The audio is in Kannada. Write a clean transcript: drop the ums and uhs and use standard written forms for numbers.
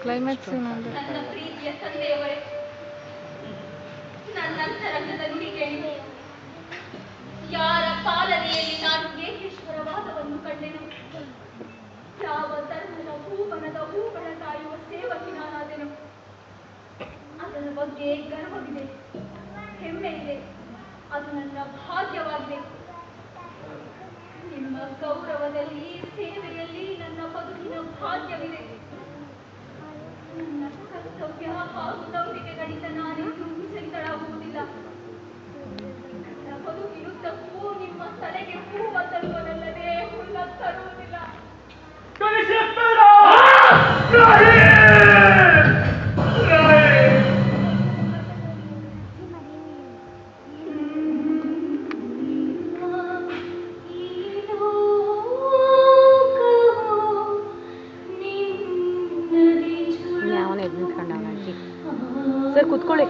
ಕ್ಲೈಮ್ಯಾಕ್ಸ್ ನನ್ನ ಪ್ರೀತಿಯ ತಂದೆಯವರೇ, ನನ್ನಂತರಂಗದ ನುಡಿ ಕೇಳಿ. ಯಾರ ಪಾಲನೆಯಲ್ಲಿ ನಾನು ಏಕೇಶ್ವರವಾದವನ್ನು ಕಂಡೆನು, ಯಾವ ಧರ್ಮದ ಭೂವನದ ಹೂಗಳ ಕಾಯುವ ಸೇವಕಿ ನಾನಾದೆನು. ಅದರ ಬಗ್ಗೆ ಗರ್ವವಿದೆ, ಹೆಮ್ಮೆ ಇದೆ. ಅದು ನನ್ನ ಭಾಗ್ಯವಾಗಿದೆ. ನಿಮ್ಮ ಗೌರವದಲ್ಲಿ, ಸೇವೆಯಲ್ಲಿ ನನ್ನ ಬದುಕಿನ ಭಾಗ್ಯವಿದೆ. ನನ್ನ ಕರ್ತವ್ಯ ಹಾಗೂ ನಂಬಿಕೆಗಳಿಂದ ನಾನೆಂದೂ ವಿಚಲಿತಳಾಗುವುದಿಲ್ಲ. ನನ್ನ ಬದುಕಿನುದ್ದಕ್ಕೂ ನಿಮ್ಮ ತಲೆಗೆ ಹೂವ ತರುವುದಲ್ಲದೆ ಹುಲ್ಲ ತರುವುದಿಲ್ಲ. ಸರ್ ಕೂತ್ಕೊಳ್ಳಿ.